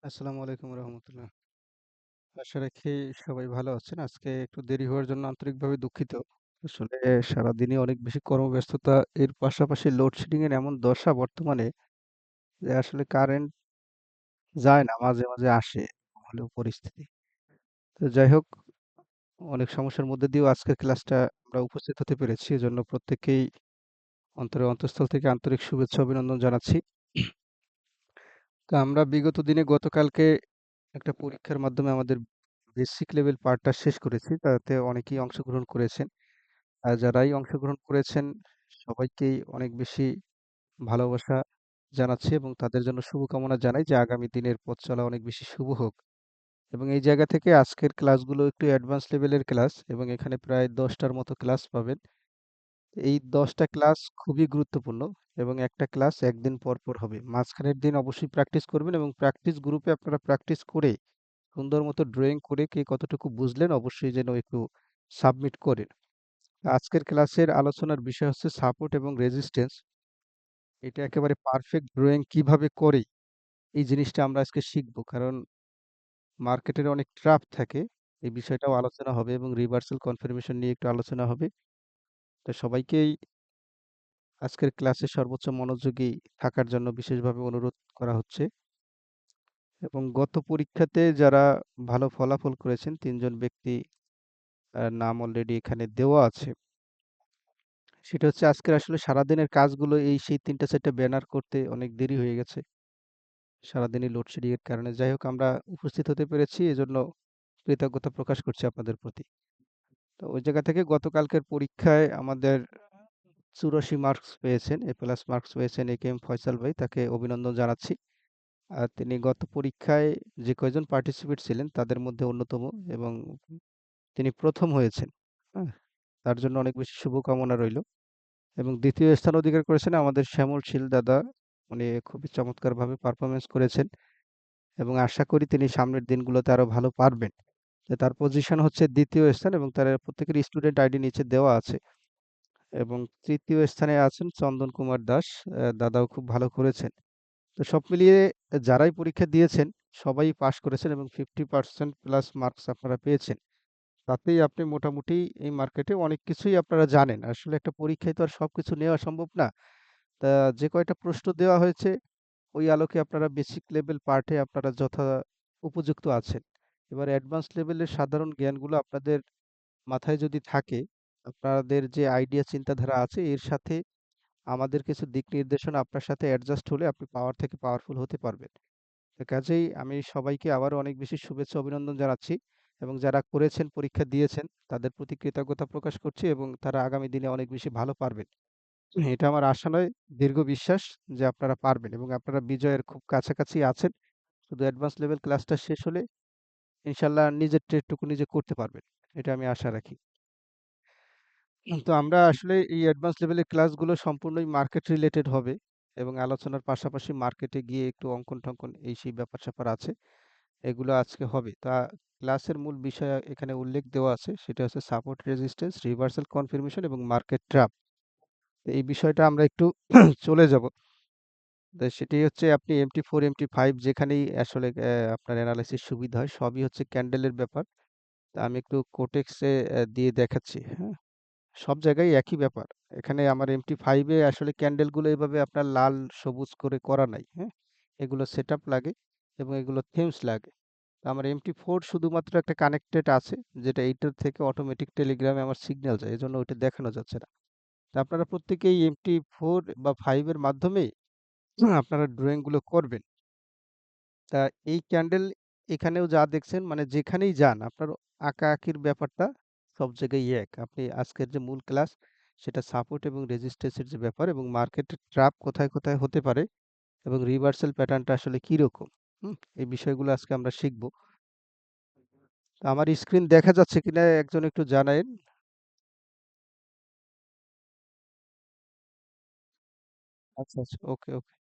আসসালামু আলাইকুম রহমতুল্লাহ। আশা রাখি সবাই ভালো আছেন। আজকে একটু দেরি হওয়ার জন্য আন্তরিকভাবে দুঃখিত। আসলে সারাদিনই অনেক বেশি কর্মব্যস্ততা, এর পাশাপাশি লোডশেডিং এর এমন দশা বর্তমানে যে আসলে কারেন্ট যায় না, মাঝে মাঝে আসে হলেও পরিস্থিতি। তো যাই হোক, অনেক সমস্যার মধ্যে দিয়েও আজকের ক্লাসটা আমরা উপস্থিত হতে পেরেছি। এজন্য প্রত্যেককেই অন্তরের অন্তঃস্থল থেকে আন্তরিক শুভেচ্ছা অভিনন্দন জানাচ্ছি। তো আমরা বিগত দিনে গতকালকে একটা পরীক্ষার মাধ্যমে আমাদের বেসিক লেভেল পার্টটা শেষ করেছি। তাতে অনেকেই অংশগ্রহণ করেছেন। আর যারাই অংশগ্রহণ করেছেন সবাইকেই অনেক বেশি ভালোবাসা জানাচ্ছি এবং তাদের জন্য শুভকামনা জানাই যে আগামী দিনের পথ চলা অনেক বেশি শুভ হোক। এবং এই জায়গা থেকে আজকের ক্লাসগুলো একটু অ্যাডভান্স লেভেলের ক্লাস এবং এখানে প্রায় 10টার মতো ক্লাস পাবেন। এই 10টা ক্লাস খুবই গুরুত্বপূর্ণ এবং একটা ক্লাস একদিন পর পর হবে। মাঝখানের দিন অবশ্যই প্র্যাকটিস করবেন এবং প্র্যাকটিস গ্রুপে আপনারা প্র্যাকটিস করে সুন্দর মতো ড্রয়িং করে কে কতটুকু বুঝলেন অবশ্যই যেন একটু সাবমিট করেন। আজকের ক্লাসের আলোচনার বিষয় হচ্ছে সাপোর্ট এবং রেজিস্ট্যান্স। এটা একেবারে পারফেক্ট ড্রয়িং কিভাবে করে এই জিনিসটা আমরা আজকে শিখব। কারণ মার্কেটের অনেক ট্র্যাপ থাকে। এই বিষয়টাও আলোচনা হবে এবং রিভার্সাল কনফার্মেশন নিয়ে একটু আলোচনা হবে। তো সবাইকেই আজকের ক্লাসে সর্বোচ্চ মনোযোগী থাকার জন্য বিশেষভাবে অনুরোধ করা হচ্ছে। এবং গত পরীক্ষাতে যারা ভালো ফলাফল করেছেন ৩ জন ব্যক্তি নাম অলরেডি এখানে দেওয়া আছে। সেটা হচ্ছে আজকের আসলে সারাদিনের কাজগুলো এই সেই ৩টা ৪টা ব্যানার করতে অনেক দেরি হয়ে গেছে। সারাদিনই লোডশেডিং এর কারণে। যাই হোক আমরা উপস্থিত হতে পেরেছি এজন্য কৃতজ্ঞতা প্রকাশ করছি আপনাদের প্রতি। তো ওই জায়গা থেকে গতকালকের পরীক্ষায় আমাদের ৮৪ মার্কস পেয়েছেন, এ প্লাস মার্কস পেয়েছেন এ.কে.এম. ফয়সাল ভাই, তাকে অভিনন্দন জানাচ্ছি। আর তিনি গত পরীক্ষায় যে কয়জন পার্টিসিপেট ছিলেন তাদের মধ্যে অন্যতম এবং তিনি ১ম হয়েছেন। হ্যাঁ? তার জন্য অনেক বেশি শুভকামনা রইল। এবং ২য় স্থান অধিকার করেছেন আমাদের শ্যামল শীল দাদা। উনি খুবই চমৎকারভাবে পারফরম্যান্স করেছেন এবং আশা করি তিনি সামনের দিনগুলোতে আরো ভালো পারবেন। তো তার পজিশন হচ্ছে ২য় স্থান এবং তার প্রত্যেকের স্টুডেন্ট আইডি নিচে দেওয়া আছে। এবং ৩য় স্থানে আছেন চন্দন কুমার দাস। দাদাও খুব ভালো করেছেন। তো সব মিলিয়ে যারাই পরীক্ষা দিয়েছেন সবাই পাস করেছেন এবং 50% প্লাস মার্কস আপনারা পেয়েছেন। তাতেই আপনি মোটামুটি এই মার্কেটে অনেক কিছুই আপনারা জানেন। আসলে একটা পরীক্ষায় তো আর সবকিছু নেওয়া সম্ভব না। তা যে কয়টা প্রশ্ন দেওয়া হয়েছে ওই আলোকে আপনারা বেসিক লেভেল পার্টে আপনারা উপযুক্ত আছেন। এবার অ্যাডভান্স লেভেলের সাধারণ জ্ঞানগুলো আপনাদের মাথায় যদি থাকে, আপনাদের যে আইডিয়া চিন্তাধারা আছে এর সাথে আমাদের কিছু দিক নির্দেশনা আপনার সাথে অ্যাডজাস্ট হলে আপনি পাওয়ার থেকে পাওয়ারফুল হতে পারবেন। তো কাজেই আমি সবাইকে আবারও অনেক বেশি শুভেচ্ছা অভিনন্দন জানাচ্ছি এবং যারা করেছেন পরীক্ষা দিয়েছেন তাদের প্রতি কৃতজ্ঞতা প্রকাশ করছি এবং তারা আগামী দিনে অনেক বেশি ভালো পারবেন। এটা আমার আশা নয়, দীর্ঘ বিশ্বাস যে আপনারা পারবেন এবং আপনারা বিজয়ের খুব কাছাকাছি আছেন। শুধু অ্যাডভান্স লেভেল ক্লাসটা শেষ হলে ইনশাআল্লাহ নিজের ট্রেডটুকু নিজে করতে পারবেন। এটা আমি আশা রাখি। তো আমরা আসলে এই অ্যাডভান্স লেভেলের ক্লাসগুলো সম্পূর্ণই মার্কেট রিলেটেড হবে এবং আলোচনার পাশাপাশি মার্কেটে গিয়ে একটু অঙ্কন-টঙ্কন এই সেই ব্যাপার-স্যাপার আছে। এগুলো আজকে হবে। তা ক্লাসের মূল বিষয় এখানে উল্লেখ দেওয়া আছে। সেটা হচ্ছে সাপোর্ট রেজিস্ট্যান্স, রিভার্সাল কনফার্মেশন এবং মার্কেট ট্র্যাপ। এই বিষয়টা আমরা একটু চলে যাব। তো সেটি হচ্ছে আপনি MT4, MT5 যেখানেই আসলে আপনার এনালাইসিস সুবিধা হয় সবই হচ্ছে ক্যান্ডেলের ব্যাপার। তা আমি একটু কোটেক্সে দিয়ে দেখাচ্ছি, হ্যাঁ? সব জায়গায় একই ব্যাপার। এখানে আমার MT5 এ আসলে ক্যান্ডেলগুলো এভাবে আপনার লাল সবুজ করে করা নাই, হ্যাঁ? এগুলো সেটআপ লাগে এবং এগুলো থেমস লাগে। তো আমার MT4 শুধুমাত্র একটা কানেক্টেড আছে যেটা এইটার থেকে অটোমেটিক টেলিগ্রামে আমার সিগন্যাল যায়। এজন্য ওইটা দেখানো যাচ্ছে না। তো আপনারা প্রত্যেকেই MT4 বা 5 এর মাধ্যমেই আপনারা ড্রয়িং গুলো করবেন। তা এই ক্যান্ডেল এখানেও যা দেখছেন মানে যেখানেই যান আপনার আঁকাআঁকির ব্যাপারটা সব জায়গায় এক। আপনি আজকের যে মূল ক্লাস সেটা সাপোর্ট এবং রেজিস্ট্যান্স এর যে ব্যাপার এবং মার্কেটের ট্র্যাপ কোথায় কোথায় হতে পারে এবং রিভার্সাল প্যাটার্নটা আসলে কিরকম, এই বিষয়গুলো আজকে আমরা শিখব। তো আমার স্ক্রিন দেখা যাচ্ছে কিনা একজন একটু জানায়েন। আচ্ছা, আচ্ছা। ওকে, ওকে।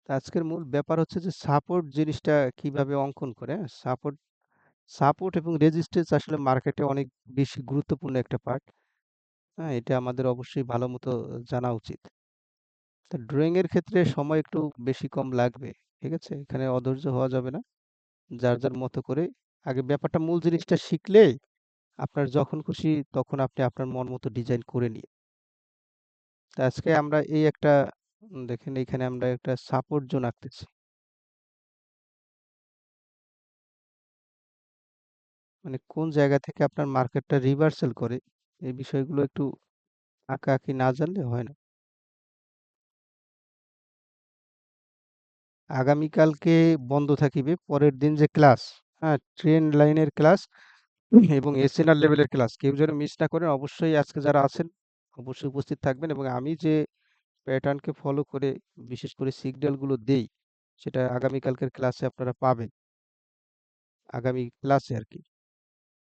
তো আজকের মূল ব্যাপার হচ্ছে যে সাপোর্ট জিনিসটা কিভাবে অঙ্কন করে, হ্যাঁ? সাপোর্ট সাপোর্ট এবং রেজিস্ট্যান্স আসলে মার্কেটে অনেক বেশি গুরুত্বপূর্ণ একটা পার্ট। হ্যাঁ, এটা আমাদের অবশ্যই ভালো মতো জানা উচিত। তো ড্রয়িং এর ক্ষেত্রে সময় একটু বেশি কম লাগবে। ঠিক আছে? এখানে অধৈর্য হওয়া যাবে না। যার মতো করে আগে ব্যাপারটা মূল জিনিসটা শিখলে আপনার যখন খুশি তখন আপনি আপনার মন মতো ডিজাইন করে নিয়ে। তো আজকে আমরা এই একটা দেখেন এখানে আমরা একটা সাপোর্ট জোন আঁকতেছি। মানে কোন জায়গা থেকে আপনার মার্কেটটা রিভার্সাল করে এই বিষয়গুলো একটু আঁকাআঁকি না জানলে হয় না। আগামীকালকে বন্ধ থাকিবে। পরের দিন যে ক্লাস, হ্যাঁ? ট্রেন লাইনের ক্লাস এবং এসএনআর লেভেলের ক্লাস। কেউ যেন মিস না করেন। অবশ্যই আজকে যারা আছেন অবশ্যই উপস্থিত থাকবেন এবং আমি যে প্যাটার্নকে ফলো করে বিশেষ করে সিগন্যালগুলো দেই সেটা আগামীকালকের ক্লাসে আপনারা পাবেন। আগামী ক্লাসে আরকি।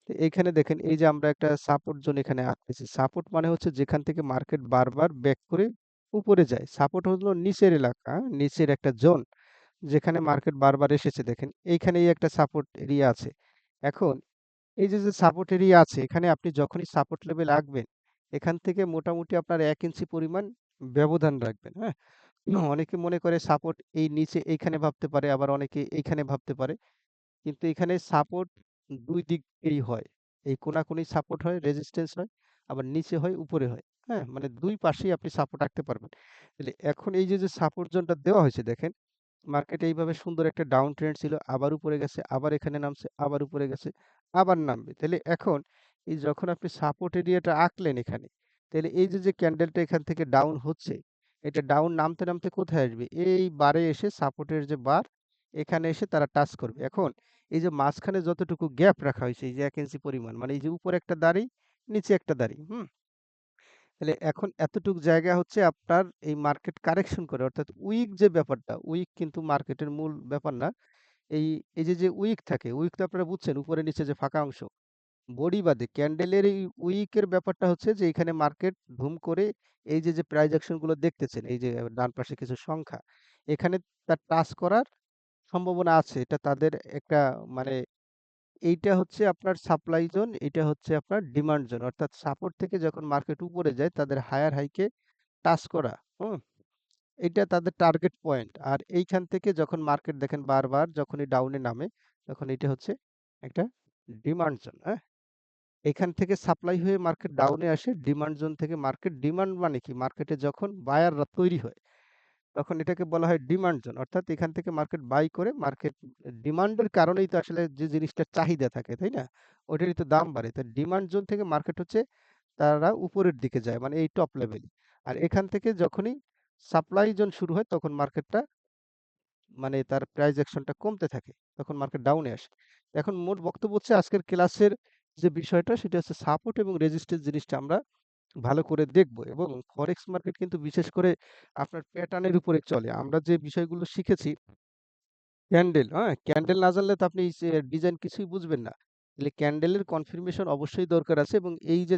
তো এইখানে দেখেন এই যে আমরা একটা সাপোর্ট জোন এখানে আঁকতেছি। সাপোর্ট মানে হচ্ছে যেখান থেকে মার্কেট বারবার ব্যাক করে উপরে যায়। সাপোর্ট হলো নিচের এলাকা, নিচের একটা জোন যেখানে মার্কেট বারবার এসেছে দেখেন। এইখানেই একটা সাপোর্ট এরিয়া আছে। এখন এই যে সাপোর্ট এরিয়া আছে এখানে আপনি যখনই সাপোর্ট লেভেল আঁকবেন এখান থেকে মোটামুটি আপনার ১ ইঞ্চি পরিমাণ ব্যবধান রাখবেন, হ্যাঁ? অনেকে মনে করে সাপোর্ট এই নিচে এইখানে ভাবতে পারে, আবার অনেকে এইখানে ভাবতে পারে। কিন্তু এখানে সাপোর্ট ২ দিকেই হয়। এই কোণাকুনি সাপোর্ট হয়, রেজিস্ট্যান্স হয়, আবার নিচে হয়, উপরে হয়। হ্যাঁ? মানে ২ পাশেই আপনি সাপোর্ট রাখতে পারবেন। তাহলে এখন এই যে সাপোর্ট জোনটা দেওয়া হয়েছে দেখেন, মার্কেটে এইভাবে সুন্দর একটা ডাউন ট্রেন্ড ছিল, আবার উপরে গেছে, আবার এখানে নামছে, আবার উপরে গেছে, আবার নামবে। তাহলে এখন এই যখন আপনি সাপোর্ট এরিয়াটা আঁকলেন এখানে, তাহলে এই যে ক্যান্ডেলটা এখান থেকে ডাউন হচ্ছে, এটা ডাউন নামতে কোথায় আসবে? এই বারে এসে সাপোর্টের যে বার, এখানে এসে তারা টাচ করবে। এখন এই যে মাঝখানে যতটুকু গ্যাপ রাখা হয়েছে এই যে ১ ইঞ্চি পরিমাণ মানে এই যে উপরে একটা দাঁড়ি, নিচে একটা দাঁড়ি, হুম? তাহলে এখন এতটুক জায়গা হচ্ছে আপনার এই মার্কেট কারেকশন করে অর্থাৎ উইক যে ব্যাপারটা, উইক কিন্তু মার্কেটের মূল ব্যাপার না। এই এই যে উইক থাকে, উইক তো আপনারা বুঝছেন উপরে নিচে যে ফাঁকা অংশ। বডি বাদে ক্যান্ডেলের এই উইকের ব্যাপারটা হচ্ছে যে এখানে মার্কেট ধুম করে এই যে প্রাইস অ্যাকশন গুলো দেখতেছেন, এই যে ডান পাশে কিছু সংখ্যা, এখানে তার টাচ করার সম্ভাবনা আছে। এটা তাদের একটা মানে এইটা হচ্ছে আপনার সাপ্লাই জোন, এটা হচ্ছে আপনার ডিমান্ড জোন। অর্থাৎ সাপোর্ট থেকে যখন মার্কেট উপরে যায় তাদের হায়ার হাইকে টাচ করা, হুম? এটা তাদের টার্গেট পয়েন্ট। আর এইখান থেকে যখন মার্কেট দেখেন বারবার যখনই ডাউনে নামে, তখন এটা হচ্ছে একটা ডিমান্ড জোন, হ্যাঁ? এখান থেকে সাপ্লাই হয়ে মার্কেট ডাউনে আসে, ডিমান্ড জোন থেকে মার্কেট ডিমান্ড মানে কি? মার্কেটে যখন বায়াররা তৈরি হয় তখন এটাকে বলা হয় ডিমান্ড জোন। অর্থাৎ এখান থেকে মার্কেট বাই করে মার্কেট ডিমান্ডের কারণেই তো আসলে যে জিনিসটার চাহিদা থাকে, তাই না? ওইটারই তো দাম বাড়ে। তো ডিমান্ড জোন থেকে মার্কেট হচ্ছে তারা উপরের দিকে যায় মানে এই টপ লেভেলে। আর এখান থেকে যখনই সাপ্লাই জোন শুরু হয় তখন মার্কেটটা মানে তার প্রাইস অ্যাকশনটা কমতে থাকে। তখন মার্কেট ডাউনে আসে। এখন মোট বক্তব্য হচ্ছে আজকের ক্লাসের যে বিষয়টা সেটা হচ্ছে সাপোর্ট এবং রেজিস্ট্যান্স জিনিসটা আমরা ভালো করে দেখব এবং ফরেক্স মার্কেট কিন্তু বিশেষ করে আপনার প্যাটার্নের উপরে চলে। আমরা যে বিষয়গুলো শিখেছি ক্যান্ডেল, হ্যাঁ? ক্যান্ডেল না জানলে তো আপনি ডিজাইন কিছুই বুঝবেন না। তাহলে ক্যান্ডেলের কনফার্মেশন অবশ্যই দরকার আছে এবং এই যে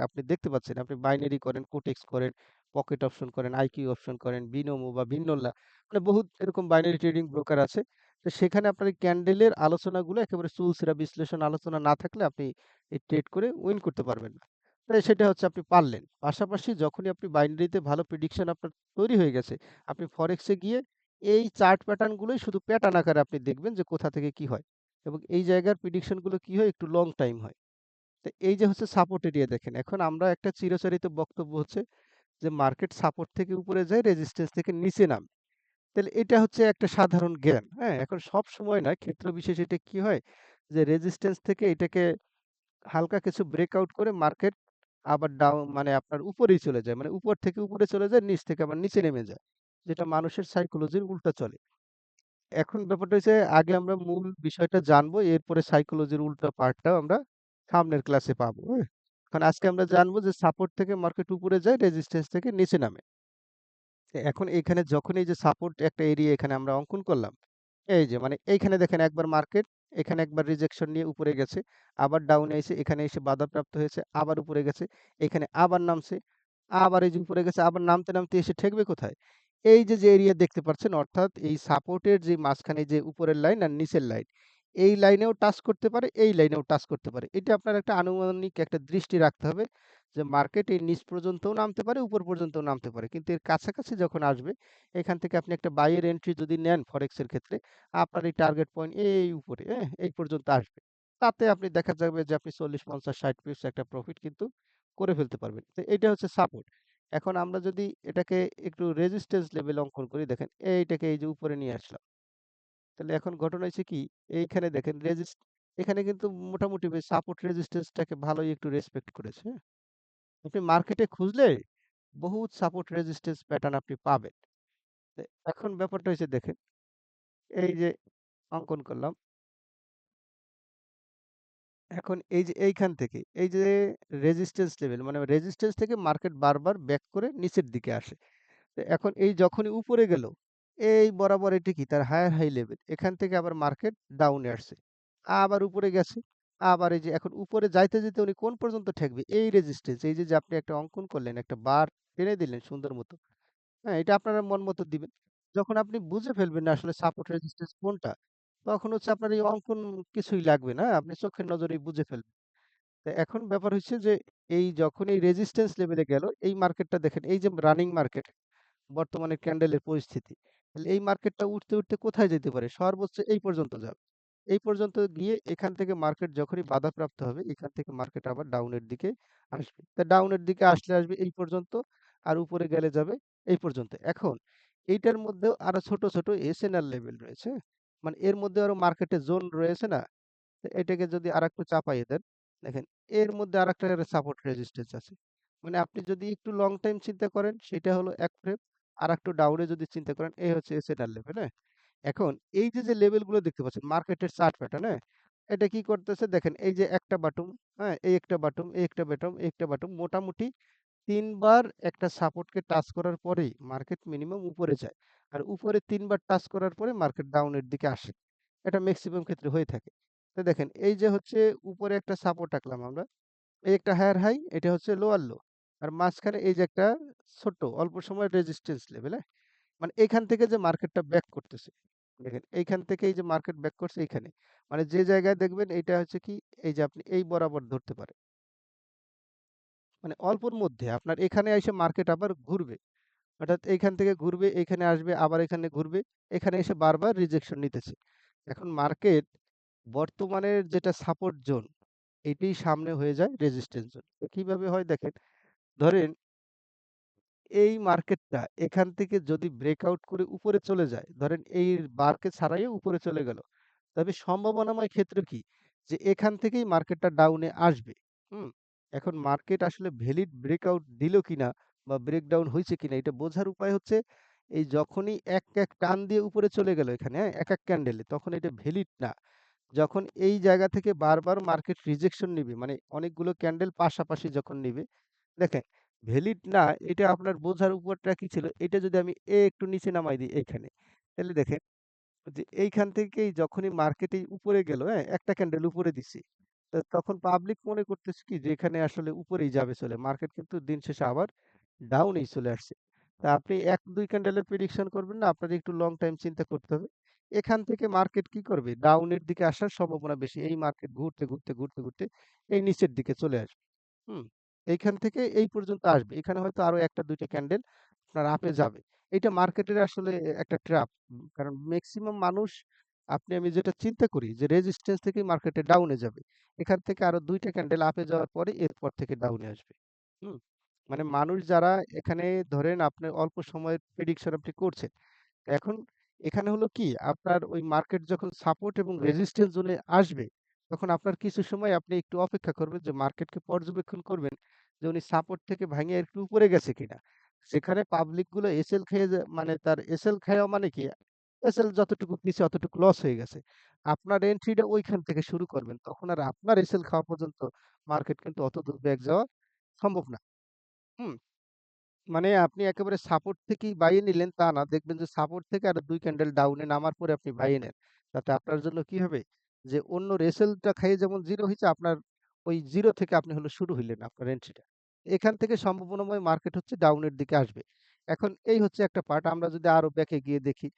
আপনি দেখতে পাচ্ছেন, আপনি বাইনারি করেন, কোটেক্স করেন, পকেট অপশন করেন, আইকিউ অপশন করেন, বিনোমো বা ভিন্নলা মানে বহুত এরকম বাইনারি ট্রেডিং ব্রোকার আছে। তো সেখানে আপনার এই ক্যান্ডেলের আলোচনাগুলো একেবারে চুলচেরা বিশ্লেষণ আলোচনা না থাকলে আপনি এই ট্রেড করে উইন করতে পারবেন না। তাই সেটা হচ্ছে আপনি পারলেন। পাশাপাশি যখনই আপনি বাইনারিতে ভালো প্রেডিকশন আপনার তৈরি হয়ে গেছে, আপনি ফরেক্সে গিয়ে এই চার্ট প্যাটার্ন গুলোই শুধু প্যাটার্ন আকারে আপনি দেখবেন যে কোথা থেকে কি হয় এবং এই জায়গার প্রিডিকশন গুলো কি হয় একটু লং টাইম হয়। তো এই যে হচ্ছে সাপোর্ট এরিয়া দেখেন এখন আমরা একটা চিরাচরিত বক্তব্য হচ্ছে যে মার্কেট সাপোর্ট থেকে উপরে যায় রেজিস্ট্যান্স থেকে নিচে নামে। তাহলে এটা হচ্ছে একটা সাধারণ জ্ঞান, হ্যাঁ? এখন সব সময় না ক্ষেত্র বিশেষে এটা কি হয় যে রেজিস্ট্যান্স থেকে এটাকে হালকা কিছু ব্রেকআউট করে মার্কেট আবার ডাউন মানে আপনার উপরেই চলে যায় মানে উপর থেকে উপরে চলে যায় নিচ থেকে আবার নিচে নেমে যায়, যেটা মানুষের সাইকোলজির উল্টা চলে। এখন ব্যাপারটা হচ্ছে আগে আমরা মূল বিষয়টা জানবো, এরপরে সাইকোলজির উল্টা পার্টটাও আমরা সামনের ক্লাসে পাবো, হ্যাঁ? কারণ আজকে আমরা জানবো যে সাপোর্ট থেকে মার্কেট উপরে যায়, রেজিস্ট্যান্স থেকে নিচে নামে। এখন এখানে যখন এই যে সাপোর্ট একটা এরিয়া এখানে আমরা অঙ্কন করলাম, এই যে মানে এইখানে দেখেন একবার মার্কেট এখানে একবার রিজেকশন নিয়ে উপরে গেছে, আবার ডাউনে এসে এখানে এসে বাধাপ্রাপ্ত হয়েছে, আবার উপরে গেছে, এখানে আবার নামছে, আবার এই যে উপরে গেছে, আবার নামতে এসে ঠেকবে কোথায়? এই যে এরিয়া দেখতে পাচ্ছেন অর্থাৎ এই সাপোর্টের যে মাঝখানে যে উপরের লাইন আর নিচের লাইন, এই লাইনেও টাচ করতে পারে, এই লাইনেও টাচ করতে পারে। এটা আপনার একটা আনুমানিক একটা দৃষ্টি রাখতে হবে যে মার্কেট এই নিচ পর্যন্তও নামতে পারে, উপর পর্যন্তও নামতে পারে। কিন্তু এর কাছাকাছি যখন আসবে, এখান থেকে আপনি একটা বাই এর এন্ট্রি যদি নেন ফরেক্স এর ক্ষেত্রে, আপনার এই টার্গেট পয়েন্ট এই উপরে, হ্যাঁ? এই পর্যন্ত আসবে। তাতে আপনি দেখা যাবে যে আপনি ৪০, ৫০, ৬০ পিপস একটা প্রফিট কিন্তু করে ফেলতে পারবেন। তো এইটা হচ্ছে সাপোর্ট। এখন আমরা যদি এটাকে একটু রেজিস্ট্যান্স লেভেল অঙ্কন করি দেখেন, এইটাকে এই যে উপরে নিয়ে আসলাম। তাহলে এখন ঘটনা হয়েছে কি? এইখানে দেখেন এখানে কিন্তু মোটামুটি বেশ সাপোর্ট রেজিস্ট্যান্সটাকে ভালোই একটু রেসপেক্ট করেছে, হ্যাঁ? আপনি মার্কেটে খুঁজলে বহুত সাপোর্ট রেজিস্ট্যান্স প্যাটার্ন আপনি পাবেন। তো এখন ব্যাপারটা হচ্ছে দেখেন, এই যে অঙ্কন করলাম। এখন এই যে এইখান থেকে এই যে রেজিস্ট্যান্স লেভেল মানে রেজিস্ট্যান্স থেকে মার্কেট বারবার ব্যাক করে নিচের দিকে আসে। তো এখন এই যখনই উপরে গেল, এই বরাবর এটি কি তার হায়ার হাই লেভেল। এখান থেকে আবার মার্কেট ডাউনে আসছে। আবার উপরে গেছে। আবার এই যে এখন উপরে যাইতে, যেতে উনি কোন পর্যন্ত ঠেকবে? এই রেজিস্ট্যান্স এই যে আপনি একটা অঙ্কন করলেন, একটা বার টেনে দিলেন সুন্দর মতো। হ্যাঁ, এটা আপনারা মন মতো দিবেন। যখন আপনি বুঝে ফেলবেন না আসলে সাপোর্ট রেজিস্ট্যান্স কোনটা, তখন হচ্ছে আপনার এই অঙ্কন কিছুই লাগবে না। আপনি চোখের নজরেই বুঝে ফেলবেন। তো এখন ব্যাপার হচ্ছে যে এই যখন এই রেজিস্ট্যান্স লেভেলে গেল, এই মার্কেটটা দেখেন এই যে রানিং মার্কেট বর্তমানে ক্যান্ডেলের পরিস্থিতি। তাহলে এই মার্কেটটা উঠতে, উঠতে কোথায় যেতে পারে? সর্বোচ্চ এই পর্যন্ত যাবে। এই পর্যন্ত গিয়ে এখান থেকে মার্কেট যখনই বাধাপ্রাপ্ত হবে, এখান থেকে মার্কেট আবার ডাউনের দিকে আসবে। তা ডাউনের দিকে আসবে এই পর্যন্ত, আর উপরে গেলে যাবে এই পর্যন্ত। এখন এইটার মধ্যেও আরো ছোট, ছোট এসএনআর লেভেল রয়েছে। মানে এর মধ্যে আরো মার্কেটে জোন রয়েছে না? তো এটাকে যদি আরেকটু চাপাইয়ে দেন, দেখেন এর মধ্যে আরেকটা সাপোর্ট রেজিস্ট্যান্স আছে। মানে আপনি যদি একটু লং টাইম চিন্তা করেন সেটা হলো এক ফ্রেম, আরেকটু ডাউনে যদি চিন্তা করেন এই হচ্ছে এসএনআর লেভেল, হ্যাঁ? এখন এই যে, যে লেভেলগুলো দেখতে পাচ্ছেন মার্কেটের চার্ট প্যাটার্ন, হ্যাঁ? এটা কি করতেছে দেখেন এই যে একটা বাটুম, হ্যাঁ? এই একটা বাটুম, এই একটা বাটুম, এই একটা বাটুম মোটামুটি ৩ বার একটা সাপোর্টকে টাচ করার পরেই মার্কেট মিনিমাম উপরে যায়। আর উপরে ৩ বার টাচ করার পরে মার্কেট ডাউনের দিকে আসে। এটা মেক্সিমাম ক্ষেত্রে হয়ে থাকে। তো দেখেন এই যে হচ্ছে উপরে একটা সাপোর্ট আঁকলাম আমরা। এই একটা হায়ার হাই, এটা হচ্ছে লোয়ার লো। আর মাঝখানে এই যে একটা ছোট্ট অল্প সময়ের রেজিস্ট্যান্স লেভেল, হ্যাঁ? মানে এখান থেকে যে মার্কেটটা ব্যাক করতেছে। দেখেন এইখান থেকে এই যে মার্কেট ব্যাক করছে এইখানে। মানে যে জায়গায় দেখবেন এইটা হচ্ছে কি এই যে আপনি এই বরাবর ধরতে পারেন। মানে অল্পর মধ্যে আপনার এখানে এসে মার্কেট আবার ঘুরবে। অর্থাৎ এইখান থেকে ঘুরবে, এখানে আসবে, আবার এখানে ঘুরবে। এখানে এসে বারবার রিজেকশন নিতেছে। এখন মার্কেট বর্তমানের যেটা সাপোর্ট জোন, এটিই সামনে হয়ে যায় রেজিস্ট্যান্স জোন। তো কিভাবে হয় দেখেন, ধরেন এই মার্কেটটা এখান থেকে যদি ব্রেকআউট করে উপরে চলে যায়, ধরেন এই বারকে ছাড়াইয়া উপরে চলে গেল। তবে সম্ভাবনাময় ক্ষেত্র কি? যে এখান থেকেই মার্কেটটা ডাউনে আসবে। হুম? এখন মার্কেট আসলে ভ্যালিড ব্রেকআউট দিল কিনা বা ব্রেকডাউন হইছে কিনা এটা বোঝার উপায় হচ্ছে এই যখনই এক টান দিয়ে উপরে চলে গেল এখানে, হ্যাঁ? এক ক্যান্ডেলে তখন এটা ভ্যালিড না। যখন এই জায়গা থেকে বারবার মার্কেট রিজেকশন নিবে মানে অনেকগুলো ক্যান্ডেল পাশাপাশি যখন নিবে, দেখেন ভ্যালিড না এটা আপনার বোঝার উপরটা কি ছিল? এটা যদি আমি একটু নিচে নামাই দিই এইখানে, তাহলে দেখেন যে এইখান থেকেই যখনই মার্কেটে উপরে গেল, হ্যাঁ? একটা ক্যান্ডেল উপরে দিছে। তো তখন পাবলিক মনে করতেছে কি যে এখানে আসলে উপরেই যাবে চলে। মার্কেট কিন্তু দিন শেষে আবার ডাউনেই চলে আসছে। তা আপনি ১-২ ক্যান্ডেলের প্রেডিকশন করবেন না, আপনার একটু লং টাইম চিন্তা করতে হবে। এখান থেকে মার্কেট কি করবে? ডাউনের দিকে আসার সম্ভাবনা বেশি। এই মার্কেট ঘুরতে এই নিচের দিকে চলে আসবে। হুম? এইখান থেকে এই পর্যন্ত আসবে। এখানে হয়তো আরো ১টা ২টা ক্যান্ডেল আপনার আপে যাবে। এইটা মার্কেটের আসলে একটা ট্র্যাপ। কারণ মেক্সিমাম মানুষ আপনি আমি যেটা চিন্তা করি যে রেজিস্ট্যান্স থেকেই মার্কেটে ডাউনে যাবে। এখান থেকে আরো ২ টা ক্যান্ডেল আপে যাওয়ার পরে এরপর থেকে ডাউনে আসবে। হুম? মানে মানুষ যারা এখানে ধরেন আপনার অল্প সময়ের প্রেডিকশন আপনি করছেন। এখন এখানে হলো কি আপনার ওই মার্কেট যখন সাপোর্ট এবং রেজিস্ট্যান্স জোনে আসবে, তখন আপনার কিছু সময় আপনি একটু অপেক্ষা করবেন যে মার্কেটকে পর্যবেক্ষণ করবেন যে উনি সাপোর্ট থেকে ভাঙিয়ে একটু উপরে গেছে কিনা। সেখানে পাবলিক গুলো এসএল খেয়ে মানে তার এসএল খাওয়া মানে কি? এসএল যতটুকু নিছে অতটুকু লস হয়ে গেছে। আপনার এন্ট্রিটা ওইখান থেকে শুরু করবেন। তখন আর আপনার এসএল খাওয়া পর্যন্ত মার্কেট কিন্তু অতদূর ব্যাক যাওয়া সম্ভব না। হুম? মানে আপনি একেবারে সাপোর্ট থেকেই বাইয়ে নিলেন তা না। দেখবেন যে সাপোর্ট থেকে আরো ২ ক্যান্ডেল ডাউনে নামার পরে আপনি বাইয়ে নেন। তাতে আপনার জন্য কি হবে? যে অন্য রেসেলটা খাইয়ে যেমন 0 হইছে আপনার ওই 0 থেকে আপনি হলো শুরু হইলেন আপনার এন্ট্রিটা। এখান থেকে সম্ভাবনাময় মার্কেট হচ্ছে ডাউনের দিকে আসবে। এখন এই হচ্ছে একটা পার্ট। আমরা যদি আরো ব্যাকে গিয়ে দেখি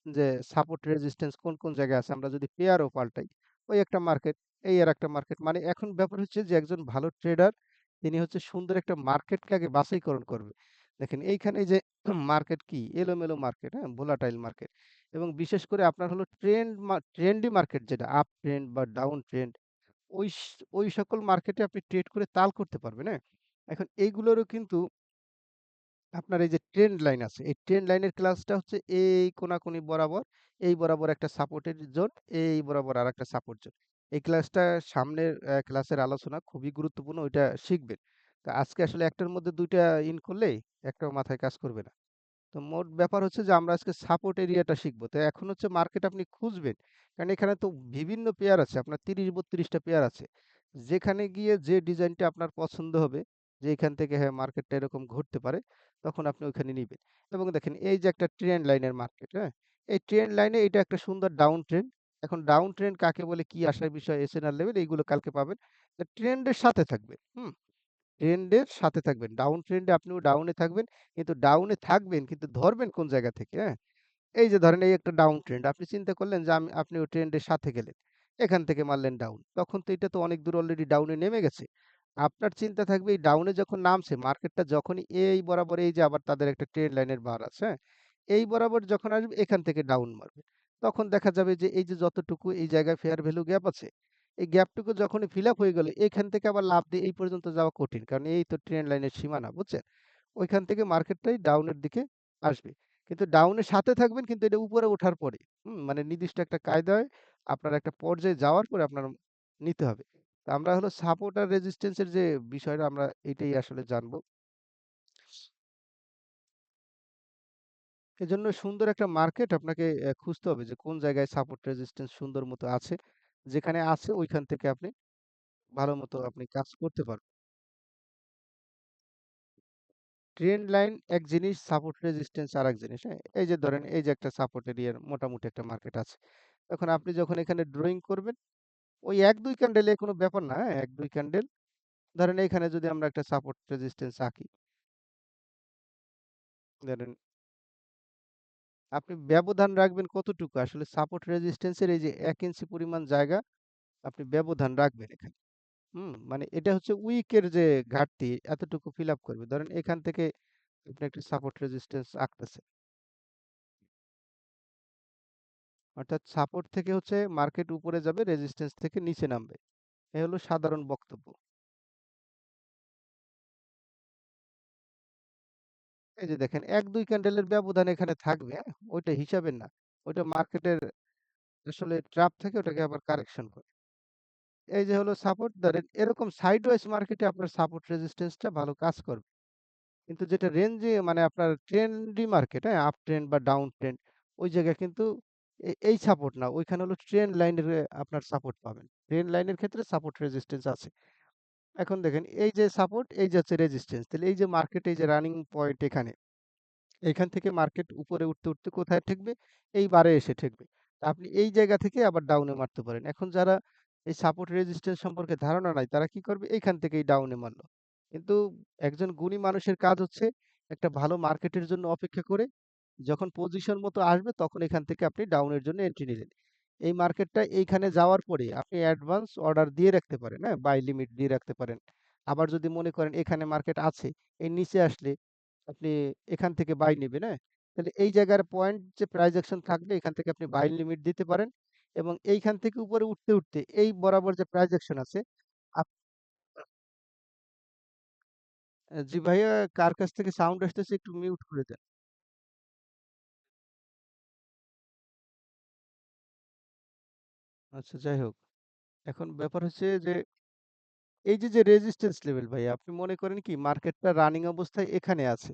যে সাপোর্ট রেজিস্ট্যান্স কোন জায়গায় আছে আমরা যদি পেয়ারও পাল্টাই। ওই একটা মার্কেট, এই আরেকটা মার্কেট। মানে এখন ব্যাপার হচ্ছে যে একজন ভালো ট্রেডার তিনি হচ্ছে সুন্দর একটা মার্কেটকে আগে বাছাইকরণ করবে। দেখেন এইখানে যে মার্কেট কি এলোমেলো মার্কেট, হ্যাঁ? ভোলাটাইল মার্কেট এবং বিশেষ করে আপনার হলো ট্রেন্ডি মার্কেট যেটা আপ ট্রেন্ড বা ডাউন ট্রেন্ড ওই সকল মার্কেটে আপনি ট্রেড করে তাল করতে পারবেন, হ্যাঁ? এখন এইগুলোরও কিন্তু আপনার এই যে ট্রেন্ড লাইন আছে, এই ট্রেন্ড লাইনের ক্লাসটা হচ্ছে এই কোনাকুনি বরাবর, এই বরাবর একটা সাপোর্টের জোন, এই বরাবর আরেকটা সাপোর্ট জোন। এই ক্লাসটা সামনের ক্লাসের আলোচনা খুবই গুরুত্বপূর্ণ, ওইটা শিখবেন। তো আজকে আসলে একটার মধ্যে ২ টা ইন করলেই একটাও মাথায় কাজ করবে না। তো মোট ব্যাপার হচ্ছে যে আমরা আজকে সাপোর্ট এরিয়াটা শিখবো। তো এখন হচ্ছে মার্কেট আপনি খুঁজবেন। কারণ এখানে তো বিভিন্ন পেয়ার আছে। আপনার ৩০-৩২ টা পেয়ার আছে। যেখানে গিয়ে যে ডিজাইনটা আপনার পছন্দ হবে, যে এখান থেকে হ্যাঁ মার্কেটটা এরকম ঘুরতে পারে, তখন আপনি ওইখানে নিবেন। এবং দেখেন এই যে একটা ট্রেন্ড লাইনের মার্কেট, হ্যাঁ? এই ট্রেন্ড লাইনে এটা একটা সুন্দর ডাউন ট্রেন্ড। এখন ডাউন ট্রেন্ড কাকে বলে, কি আসার বিষয়, এসএনআর লেভেল এইগুলো কালকে পাবেন। তো ট্রেন্ডের সাথে থাকবে। হুম? ট্রেন্ডের সাথে থাকবেন। ডাউন ট্রেন্ডে আপনিও ডাউনে থাকবেন। কিন্তু ডাউনে থাকবেন কিন্তু ধরবেন কোন জায়গা থেকে, হ্যাঁ? এই যে ধরেন এই একটা ডাউন ট্রেন্ড। আপনি চিন্তা করলেন যে আপনি ওই ট্রেন্ডের সাথে গেলেন। এখান থেকে মারলেন ডাউন। তখন তো এটা তো অনেক দূর অলরেডি ডাউনে নেমে গেছে। আপনার চিন্তা থাকবে এই ডাউনে যখন নামছে মার্কেটটা যখনই এই বরাবর এই যে আবার তাদের একটা ট্রেন্ড লাইনের বার আছে, হ্যাঁ? এই বরাবর যখন আসবে এখান থেকে ডাউন মারবে। তখন দেখা যাবে যে এই যে যতটুকু এই জায়গায় ফেয়ার ভ্যালু গ্যাপ আছে, এই গ্যাপটুকু যখনই ফিল আপ হয়ে গেল এখান থেকে আবার লাফ দিয়ে এই পর্যন্ত যাওয়া কঠিন। কারণ এই তো ট্রেন্ড লাইনের সীমানা, বুঝছেন? ওইখান থেকে মার্কেটটাই ডাউনের দিকে আসবে। কিন্তু ডাউনের সাথে থাকবেন কিন্তু এটা উপরে ওঠার পরে। মানে নির্দিষ্ট একটা কায়দায় আপনার একটা পর্যায়ে যাওয়ার পরে আপনার নিতে হবে। তো আমরা হলো সাপোর্ট আর রেজিস্ট্যান্স এর যে বিষয়টা আমরা এটাই আসলে জানবো। এজন্য সুন্দর একটা মার্কেট আপনাকে খুঁজতে হবে যে কোন জায়গায় সাপোর্ট রেজিস্ট্যান্স সুন্দর মতো আছে। যেখানে আছে ওইখান থেকে আপনি ভালো মতো আপনি কাজ করতে পারবেন। ট্রেন্ড লাইন এক জিনিস, সাপোর্ট রেজিস্ট্যান্স আরেক জিনিস, হ্যাঁ? এই যে ধরেন এই যে একটা সাপোর্ট এরিয়ার মোটামুটি একটা মার্কেট আছে। তখন আপনি যখন এখানে ড্রয়িং করবেন ওই ১-২ ক্যান্ডেলে কোনো ব্যাপার না, হ্যাঁ? ১-২ ক্যান্ডেল ধরেন এইখানে যদি আমরা একটা সাপোর্ট রেজিস্ট্যান্স আঁকি, ধরেন আপনি ব্যবধান রাখবেন কতটুকু? আসলে সাপোর্ট রেজিস্ট্যান্স এর এই যে ১ ইঞ্চি পরিমাণ জায়গা আপনি ব্যবধান রাখবেন এখানে। মানে এটা হচ্ছে উইক এর যে ঘাটতি এতটুকু ফিল আপ করবে। ধরেন এখান থেকে আপনি একটা সাপোর্ট রেজিস্ট্যান্স আঁকতেছেন। অর্থাৎ সাপোর্ট থেকে হচ্ছে মার্কেট উপরে যাবে, রেজিস্ট্যান্স থেকে নিচে নামবে। এ হলো সাধারণ বক্তব্য। এই যে দেখেন ১-২ ক্যান্ডেলের ব্যবধান এখানে থাকবে, হ্যাঁ? ওইটা হিসাবের না। ওইটা মার্কেটের আসলে ট্র্যাপ থেকে ওটাকে আবার কারেকশন করে। এই যে হলো সাপোর্ট, ধরেন এরকম সাইডওয়াইজ মার্কেটে আপনার সাপোর্ট রেজিস্ট্যান্সটা ভালো কাজ করবে। কিন্তু যেটা রেঞ্জে মানে আপনার ট্রেন্ডি মার্কেট, হ্যাঁ? আপ ট্রেন্ড বা ডাউন ট্রেন্ড ওই জায়গায় কিন্তু এই সাপোর্ট না। ওইখানে হলো ট্রেন্ড লাইনের আপনার সাপোর্ট পাবেন। ট্রেন্ড লাইনের ক্ষেত্রে সাপোর্ট রেজিস্ট্যান্স আছে। এখন দেখেন এই যে সাপোর্ট, এই যে হচ্ছে রেজিস্ট্যান্স। তাহলে এই যে মার্কেট এই যে রানিং পয়েন্ট এখানে এখান থেকে মার্কেট উপরে উঠতে কোথায় ঠেকবে? এই বারে এসে ঠেকবে। তা আপনি এই জায়গা থেকে আবার ডাউনে মারতে পারেন। এখন যারা এই সাপোর্ট রেজিস্ট্যান্স সম্পর্কে ধারণা নাই তারা কি করবে? এইখান থেকেই ডাউনে মারলো। কিন্তু একজন গুণী মানুষের কাজ হচ্ছে একটা ভালো মার্কেটের জন্য অপেক্ষা করে যখন পজিশন মতো আসবে তখন এখান থেকে আপনি ডাউনের জন্য এন্ট্রি নিলেন। এই মার্কেটটা এইখানে যাওয়ার পরে আপনি অ্যাডভান্স অর্ডার দিয়ে রাখতে পারেন, হ্যাঁ? বাই লিমিট দিয়ে রাখতে পারেন। আবার যদি মনে করেন এখানে মার্কেট আছে, এর নিচে আসলে আপনি এখান থেকে বাই নিবেন, হ্যাঁ? তাহলে এই জায়গার পয়েন্ট যে প্রাইস অ্যাকশন থাকবে এখান থেকে আপনি বাই লিমিট দিতে পারেন এবং এইখান থেকে উপরে উঠতে এই বরাবর যে প্রাইস অ্যাকশন আছে আপ জি ভাইয়া, কার কাছ থেকে সাউন্ড আসতেছে একটু মিউট করে দেন। আচ্ছা যাই হোক। এখন ব্যাপার হচ্ছে যে এই যে রেজিস্ট্যান্স লেভেল ভাই আপনি মনে করেন কি মার্কেটটা রানিং অবস্থায় এখানে আছে।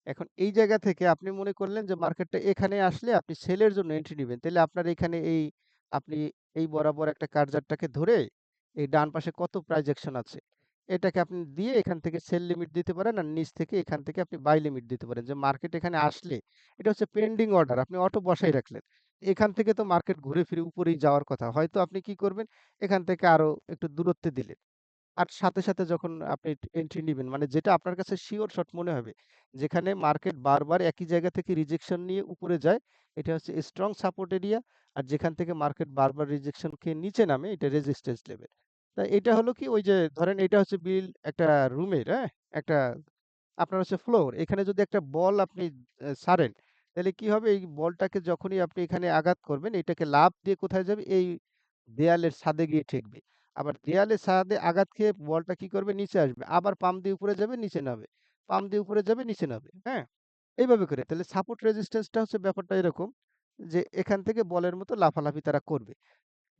এখন এই জায়গা থেকে আপনি মনে করলেন যে মার্কেটটা এখানে আসলে আপনি সেলের জন্য এন্ট্রি নিবেন। তাইলে আপনার এখানে আপনি এই বরাবর একটা কার্সারটাকে ধরে এই ডান পাশে কত প্রাইস অ্যাকশন আছে, এটাকে আপনি দিয়ে এখান থেকে সেল লিমিট দিতে পারেন আর নিচ থেকে এখান থেকে আপনি বাই লিমিট দিতে পারেন। যে মার্কেট এখানে আসলে এটা হচ্ছে পেন্ডিং অর্ডার আপনি অটো বসায় রাখলেন। এখান থেকে তো মার্কেট ঘুরে ফিরে উপরেই যাওয়ার কথা। হয়তো আপনি কি করবেন এখান থেকে আরো একটু দূরত্বে দিলেন। আর সাথে যখন আপনি এন্ট্রি নিবেন মানে যেটা আপনার কাছে সিওর শট মনে হবে, যেখানে মার্কেট বারবার একই জায়গা থেকে রিজেকশন নিয়ে উপরে যায়, এটা হচ্ছে স্ট্রং সাপোর্ট এরিয়া। আর যেখান থেকে মার্কেট বারবার রিজেকশন খেয়ে নিচে নামে, এটা রেজিস্ট্যান্স লেভেল। তা এটা হলো কি ওই যে ধরেন এটা হচ্ছে একটা রুমের, হ্যাঁ? একটা আপনার হচ্ছে ফ্লোর। এখানে যদি একটা বল আপনি ছাড়েন, তাহলে কি হবে? এই বলটাকে যখনই আপনি এখানে আঘাত করবেন, এটাকে লাফ দিয়ে কোথায় যাবে? এই দেয়ালের ছাদে গিয়ে ঠেকবে। আবার দেয়ালের ছাদে আঘাত খেয়ে বলটা কি করবে? নিচে আসবে। আবার পাম্প দিয়ে উপরে যাবে, নিচে নামবে। পাম্প দিয়ে উপরে যাবে, নিচে নামবে। হ্যাঁ? এইভাবে করে। তাহলে সাপোর্ট রেজিস্ট্যান্সটা হচ্ছে ব্যাপারটা এরকম যে এখান থেকে বলের মতো লাফালাফি তারা করবে।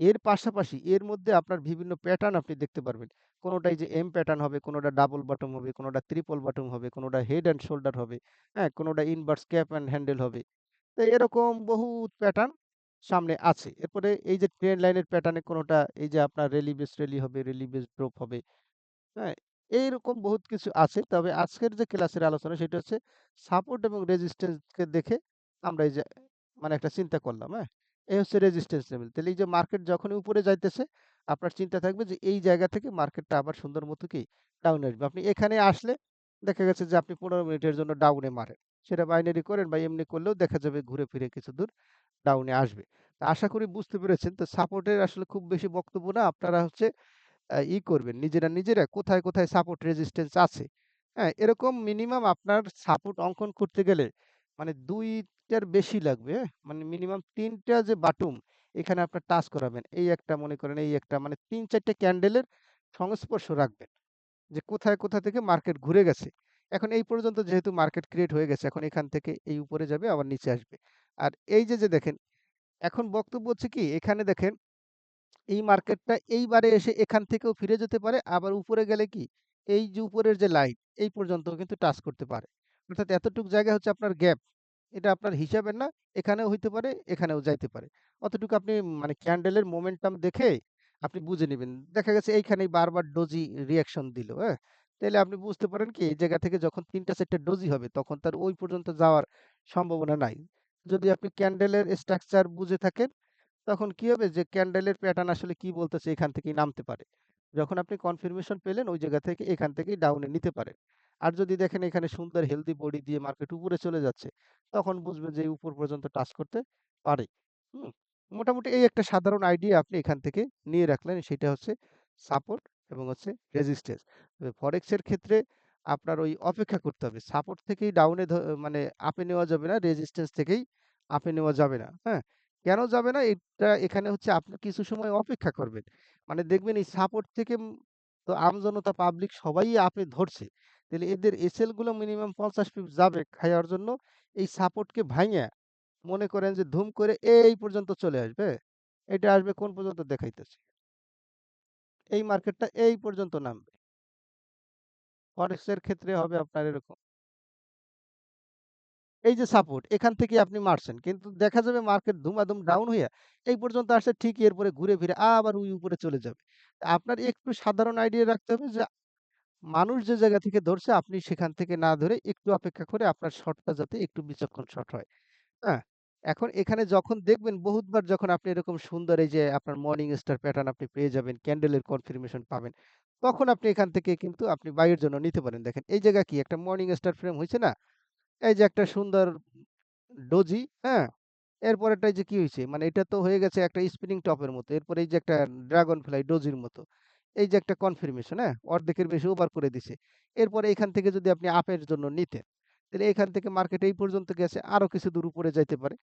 এর পাশাপাশি এর মধ্যে আপনার বিভিন্ন প্যাটার্ন আপনি দেখতে পারবেন। কোনোটা এই যে এম প্যাটার্ন হবে, কোনোটা ডাবল বটম হবে, কোনোটা ট্রিপল বটম হবে, কোনোটা হেড অ্যান্ড শোল্ডার হবে, হ্যাঁ? কোনোটা ইনভার্স ক্যাপ অ্যান্ড হ্যান্ডেল হবে। তো এরকম বহুত প্যাটার্ন সামনে আছে। এরপরে এই যে ট্রেন্ড লাইনের প্যাটার্নে কোনোটা এই যে আপনার রেলি বেস রেলি হবে, রেলি বেস ড্রপ হবে। হ্যাঁ? এইরকম বহুত কিছু আছে। তবে আজকের যে ক্লাসের আলোচনা সেটা হচ্ছে সাপোর্ট এবং রেজিস্ট্যান্স কে দেখে আমরা এই যে মানে একটা চিন্তা করলাম, হ্যাঁ? এই হচ্ছে রেজিস্ট্যান্স লেভেল। তাহলে এই যে মার্কেট যখনই উপরে যাইতেছে, আপনার চিন্তা থাকবে যে এই জায়গা থেকে মার্কেটটা আবার সুন্দর মতো কি ডাউন আসবে। আপনি এখানে আসলে দেখা গেছে যে আপনি ১৫ মিনিটের জন্য ডাউনে মারেন। সেটা বাইনারি করেন বা এমনি করলেও দেখা যাবে ঘুরে ফিরে কিছুদূর ডাউনে আসবে। তো আশা করি বুঝতে পেরেছেন। তো সাপোর্টের আসলে খুব বেশি বক্তব্য না। আপনারা হচ্ছে করবেন নিজেরা কোথায় সাপোর্ট রেজিস্ট্যান্স আছে। হ্যাঁ? এরকম মিনিমাম আপনার সাপোর্ট অঙ্কন করতে গেলে মানে ২ টার বেশি লাগবে, হ্যাঁ? মানে মিনিমাম ৩ টা যে বাটুম এখানে আপনার টাচ করাবেন। এই একটা মনে করেন এই একটা মানে ৩-৪ টে ক্যান্ডেলের সংস্পর্শ রাখবেন। যে কোথা থেকে মার্কেট ঘুরে গেছে। এখন এই পর্যন্ত যেহেতু মার্কেট ক্রিয়েট হয়ে গেছে, এখন এখান থেকে এই উপরে যাবে আবার নিচে আসবে। আর এই যে দেখেন, এখন বক্তব্য হচ্ছে কি এখানে দেখেন এই মার্কেটটা এইবারে এসে এখান থেকেও ফিরে যেতে পারে। আবার উপরে গেলে কি এই যে উপরের যে লাইন এই পর্যন্তও কিন্তু টাচ করতে পারে। অর্থাৎ এতটুক জায়গা হচ্ছে আপনার গ্যাপ। এটা আপনার হিসাবের না। এখানেও হইতে পারে, এখানেও যাইতে পারে। অতটুকু আপনি মানে ক্যান্ডেলের মোমেন্টাম দেখে আপনি বুঝে নিবেন। দেখা গেছে এইখানেই বারবার ডোজি রিঅ্যাকশন দিল, হ্যাঁ? তাইলে আপনি বুঝতে পারেন কি এই জায়গা থেকে যখন ৩ টা ৪ টা ডোজি হবে তখন তার ওই পর্যন্ত যাওয়ার সম্ভাবনা নাই। যদি আপনি ক্যান্ডেলের স্ট্রাকচার বুঝে থাকেন তখন কি হবে যে ক্যান্ডেলের প্যাটার্ন আসলে কি বলতেছে এখান থেকেই নামতে পারে। যখন আপনি কনফার্মেশন পেলেন ওই জায়গা থেকে এখান থেকেই ডাউনে নিতে পারেন। আর যদি দেখেন এখানে সুন্দর হেলদি বডি দিয়ে মার্কেট উপরে চলে যাচ্ছে, তখন বুঝবেন যে এই উপর পর্যন্ত টাচ করতে পারে। হুম? মোটামুটি এই একটা সাধারণ আইডিয়া আপনি এখান থেকে নিয়ে রাখলেন সেটা হচ্ছে সাপোর্ট এবং হচ্ছে রেজিস্ট্যান্স। তবে ফরেক্স এর ক্ষেত্রে আপনার ওই অপেক্ষা করতে হবে। সাপোর্ট থেকেই ডাউনে মানে আপে নেওয়া যাবে না, রেজিস্ট্যান্স থেকেই আপে নেওয়া যাবে না। হ্যাঁ? কেন যাবে না? এটা এখানে হচ্ছে আপনি কিছু সময় অপেক্ষা করবেন। মানে দেখবেন এই সাপোর্ট থেকে তো আমজনতা পাবলিক সবাই আপে ধরছে। তাহলে এদের এসএল গুলো মিনিমাম ৫০ পিপ যাবে খাইয়ার জন্য এই সাপোর্টকে ভাইঙা মনে করেন যে ধুম করে এই পর্যন্ত চলে আসবে। এটা আসবে কোন পর্যন্ত দেখাইতেছে। এই মার্কেটটা এই পর্যন্ত নামবে। ফরেক্স এর ক্ষেত্রে হবে আপনার এরকম। এই যে সাপোর্ট এখান থেকে আপনি মারছেন। কিন্তু দেখা যাবে মার্কেট ধুমাধুম ডাউন হইয়া এই পর্যন্ত আসছে ঠিকই এরপরে ঘুরে ফিরে আবার ওই উপরে চলে যাবে। আপনার একটু সাধারণ আইডিয়া রাখতে হবে যে মানুষ যে জায়গা থেকে ধরছে আপনি সেখান থেকে না ধরে একটু অপেক্ষা করে আপনার শটটা যাতে একটু বিচক্ষণ শট হয়। হ্যাঁ? এখন এখানে যখন দেখবেন বহুতবার যখন আপনি এরকম সুন্দর এই যে আপনার মর্নিং স্টার প্যাটার্ন আপনি পেয়ে যাবেন, ক্যান্ডেলের কনফার্মেশন পাবেন। তখন আপনি এখান থেকে কিন্তু আপনি বাইয়ের জন্য নিতে পারেন। দেখেন এই জায়গা কি একটা মর্নিং স্টার ফ্রেম হইছে না? এই যে একটা সুন্দর ডোজি, হ্যাঁ? এরপরেরটায় যে কি হইছে? মানে এটা তো হয়ে গেছে একটা স্পিনিং টপের মতো। এরপরে এই যে একটা ড্রাগন ফ্লাই ডোজির মতো। এই যে একটা কনফার্মেশন, হ্যাঁ? অর্ধেকের বেশি ওভার করে দিছে। এরপরে এখান থেকে যদি আপনি আপের জন্য নিতেন, তাহলে এখান থেকে মার্কেট এই পর্যন্ত গেছে, আরো কিছু দূর উপরে যাইতে পারে।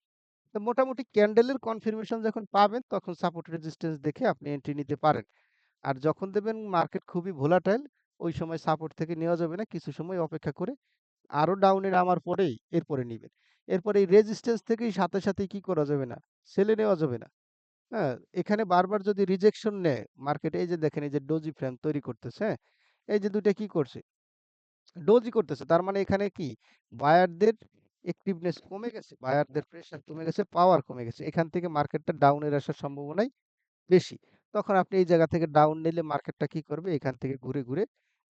তো মোটামুটি ক্যান্ডেলের কনফার্মেশন যখন পাবেন, তখন সাপোর্ট রেজিস্ট্যান্স দেখে আপনি এন্ট্রি নিতে পারেন। আর যখন দেখবেন মার্কেট খুবই ভোলাটাইল, ওই সময় সাপোর্ট থেকে নেওয়া যাবে না। কিছু সময় অপেক্ষা করে আরো ডাউনে নামার পরেই এরপরে নিবেন। এরপরে এই রেজিস্ট্যান্স থেকেই সাথে কি করা যাবে না? সেলে নেওয়া যাবে না। হ্যাঁ? এখানে বারবার যদি রিজেকশন নেয় মার্কেট এই যে দেখেন এই যে ডোজি ফ্রেম তৈরি করতেছে, হ্যাঁ? এই যে ২ টা কি করছে? ডোজি করতেছে। তার মানে এখানে কি বায়ারদের অ্যাক্টিভনেস কমে গেছে, বায়ারদের প্রেশার কমে গেছে, পাওয়ার কমে গেছে। এখান থেকে মার্কেটটা ডাউনের আসার সম্ভাবনাই বেশি। তখন আপনি এই জায়গা থেকে ডাউন নিলে মার্কেটটা কি করবে? এখান থেকে ঘুরে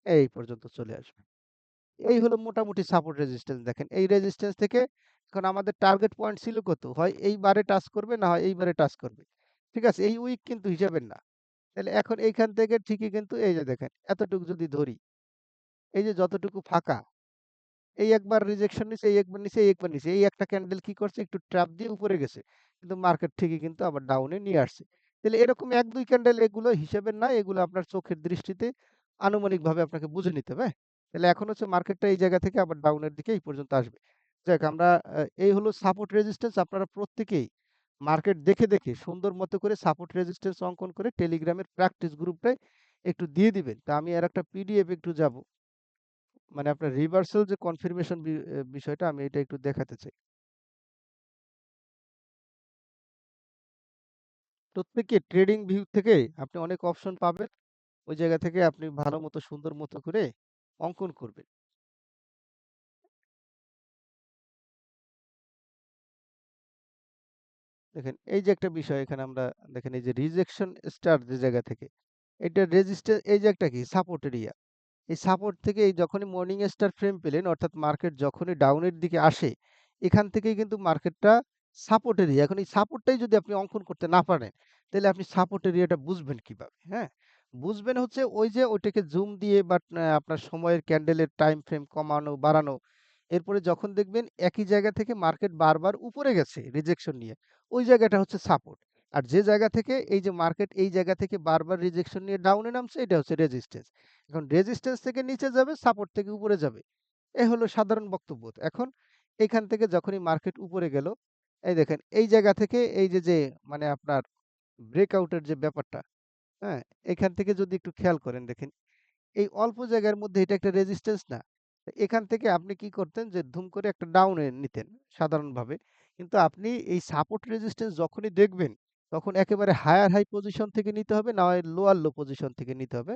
এই পর্যন্ত চলে আসবে। এই হলো মোটামুটি সাপোর্ট রেজিস্ট্যান্স দেখেন। এই রেজিস্ট্যান্স থেকে এখন আমাদের টার্গেট পয়েন্ট ছিল কত? হয় এই বারে টাচ করবে, না হয় এই বারে টাচ করবে। ঠিক আছে? এই উইক কিন্তু হিসাবের না। তাহলে এখন এইখান থেকে ঠিকই কিন্তু এই যে দেখেন এতটুকু যদি ধরি, এই যে যতটুকু ফাঁকা, এই একবার রিজেকশন নিছে, এই একবার নিছে, এই একবার নিছে। এই একটা ক্যান্ডেল কি করছে? একটু ট্র্যাপ দিয়ে উপরে গেছে। কিন্তু মার্কেট ঠিকই কিন্তু আবার ডাউনে নিয়ে আসছে। তাহলে এরকম ১-২ ক্যান্ডেল এগুলো হিসেবের না, এগুলো আপনার চোখের দৃষ্টিতে আনুমানিকভাবে আপনাকে বুঝে নিতে হবে, হ্যাঁ? তাহলে এখন হচ্ছে মার্কেটটা এই জায়গা থেকে আবার ডাউনের দিকে এই পর্যন্ত আসবে। যাক আমরা এই হলো সাপোর্ট রেজিস্ট্যান্স আপনারা প্রত্যেকেই মার্কেট দেখে, দেখে সুন্দর মতো করে সাপোর্ট রেজিস্ট্যান্স অঙ্কন করে টেলিগ্রামের প্র্যাকটিস গ্রুপটায় একটু দিয়ে দিবেন। তা আমি আরেকটা পিডিএফ একটু যাবো। মানে আপনার রিভার্সাল যে কনফার্মেশন বিষয়টা আমি এটা একটু দেখাতে চাই। প্রত্যেকে ট্রেডিং ভিউ থেকে আপনি অনেক অপশন পাবেন। ওই জায়গা থেকে আপনি ভালো মতো সুন্দর মতো করে অঙ্কন করবেন। দেখেন এই যে একটা বিষয় এখানে আমরা দেখেন এই যে রিজেকশন স্টার যে জায়গা থেকে এটা রেজিস্ট্যান্স এই যে একটা কি সাপোর্ট এরিয়া। এই সাপোর্ট থেকে এই যখনই মর্নিং স্টার ফ্রেম পেলেন অর্থাৎ মার্কেট যখনই ডাউনের দিকে আসে এখান থেকেই কিন্তু মার্কেটটা সাপোর্ট এরিয়া। এখন এই সাপোর্টটাই যদি আপনি অঙ্কন করতে না পারেন তাহলে আপনি সাপোর্ট এরিয়াটা বুঝবেন কিভাবে? হ্যাঁ? বুঝবেন হচ্ছে ওই যে ওইটাকে জুম দিয়ে বা আপনার সময়ের ক্যান্ডেলের টাইম ফ্রেম কমানো বাড়ানো। এরপরে যখন দেখবেন একই জায়গা থেকে মার্কেট বারবার উপরে গেছে রিজেকশন নিয়ে, ওই জায়গাটা হচ্ছে সাপোর্ট। আর যে জায়গা থেকে এই যে মার্কেট এই জায়গা থেকে বারবার রিজেকশন নিয়ে ডাউনে নামছে এটা হচ্ছে রেজিস্ট্যান্স। এখন রেজিস্ট্যান্স থেকে নিচে যাবে, সাপোর্ট থেকে উপরে যাবে। এ হলো সাধারণ বক্তব্য। এখন এখান থেকে যখনই মার্কেট উপরে গেল, এই দেখেন এই জায়গা থেকে এই যে মানে আপনার ব্রেকআউট এর যে ব্যাপারটা, হ্যাঁ? এখান থেকে যদি একটু খেয়াল করেন দেখেন, এই অল্প জায়গার মধ্যে এটা একটা রেজিস্ট্যান্স না? এখান থেকে আপনি কি করতেন যে ধুম করে একটা ডাউনে নিতেন সাধারণভাবে। কিন্তু আপনি এই সাপোর্ট রেজিস্ট্যান্স যখনই দেখবেন, তখন একেবারে হায়ার হাই পজিশন থেকে নিতে হবে, না হয় লোয়ার লো পজিশন থেকে নিতে হবে।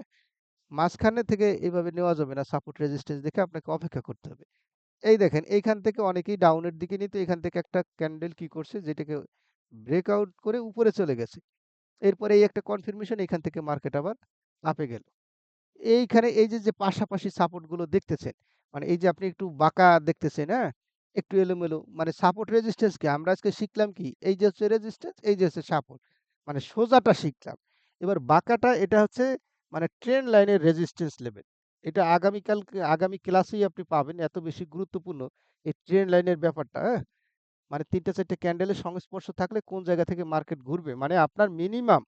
মাঝখানে থেকে এভাবে নেওয়া যাবে না। সাপোর্ট রেজিস্ট্যান্স দেখে আপনাকে অপেক্ষা করতে হবে। এই দেখেন এইখান থেকে অনেকেই ডাউনের দিকে নিত। এখান থেকে একটা ক্যান্ডেল কি করছে যেটাকে ব্রেকআউট করে উপরে চলে গেছে। এরপরে এই একটা কনফার্মেশন এখান থেকে মার্কেট আবার আপে গেল। এইখানে এই যে পাশাপাশি সাপোর্ট গুলো দেখতেছেন, মানে এই যে আপনি একটু বাঁকা দেখতেছেন, হ্যাঁ? একটু এলোমেলো মানে সাপোর্ট রেজিস্ট্যান্স কি? আমরা আজকে শিখলাম কি? এই যে হচ্ছে রেজিস্ট্যান্স, এই যে হচ্ছে সাপোর্ট। মানে সোজাটা শিখলাম। এবার বাঁকাটা এটা হচ্ছে মানে ট্রেন্ড লাইনের রেজিস্ট্যান্স লেভেল। এটা আগামী ক্লাসেই আপনি পাবেন। এত বেশি গুরুত্বপূর্ণ এই ট্রেন্ড লাইনের ব্যাপারটা, হ্যাঁ? মানে ৩ টা ৪ টা ক্যান্ডেলের সংস্পর্শ থাকলে কোন জায়গা থেকে মার্কেট ঘুরবে। মানে আপনার মিনিমাম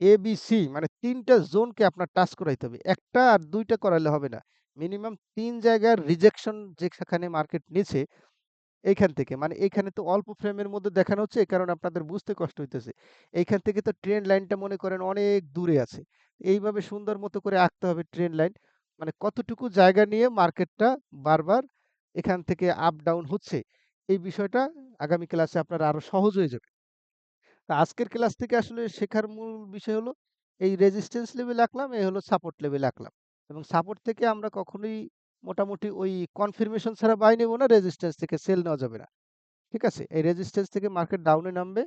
এবিসি মানে ৩ টা জোনকে আপনার টাচ করাইতে হবে। ১ টা আর ২ টা করাইলে হবে না। মিনিমাম ৩ জায়গার রিজেকশন যেখানে মার্কেট নিছে এইখান থেকে মানে এইখানে তো অল্প ফ্রেমের মধ্যে দেখানো হচ্ছে এই কারণে আপনাদের বুঝতে কষ্ট হইতেছে। এইখান থেকে তো ট্রেন্ড লাইনটা মনে করেন অনেক দূরে আছে। এইভাবে সুন্দর মতো করে আঁকতে হবে ট্রেন্ড লাইন। মানে কতটুকু জায়গা নিয়ে মার্কেটটা বারবার এখান থেকে আপ ডাউন হচ্ছে। এই বিষয়টা আগামী ক্লাসে আপনার আরো সহজ হয়ে যাবে। তা আজকের ক্লাস থেকে আসলে শেখার মূল বিষয় হলো এই রেজিস্ট্যান্স লেভেল আঁকলাম, এই হলো সাপোর্ট লেভেল আঁকলাম। এবং সাপোর্ট থেকে আমরা কখনোই মোটামুটি ওই কনফার্মেশন ছাড়া বাই নেব না, রেজিস্ট্যান্স থেকে সেল নেওয়া যাবে না। ঠিক আছে? এই রেজিস্ট্যান্স থেকে মার্কেট ডাউনে নামবে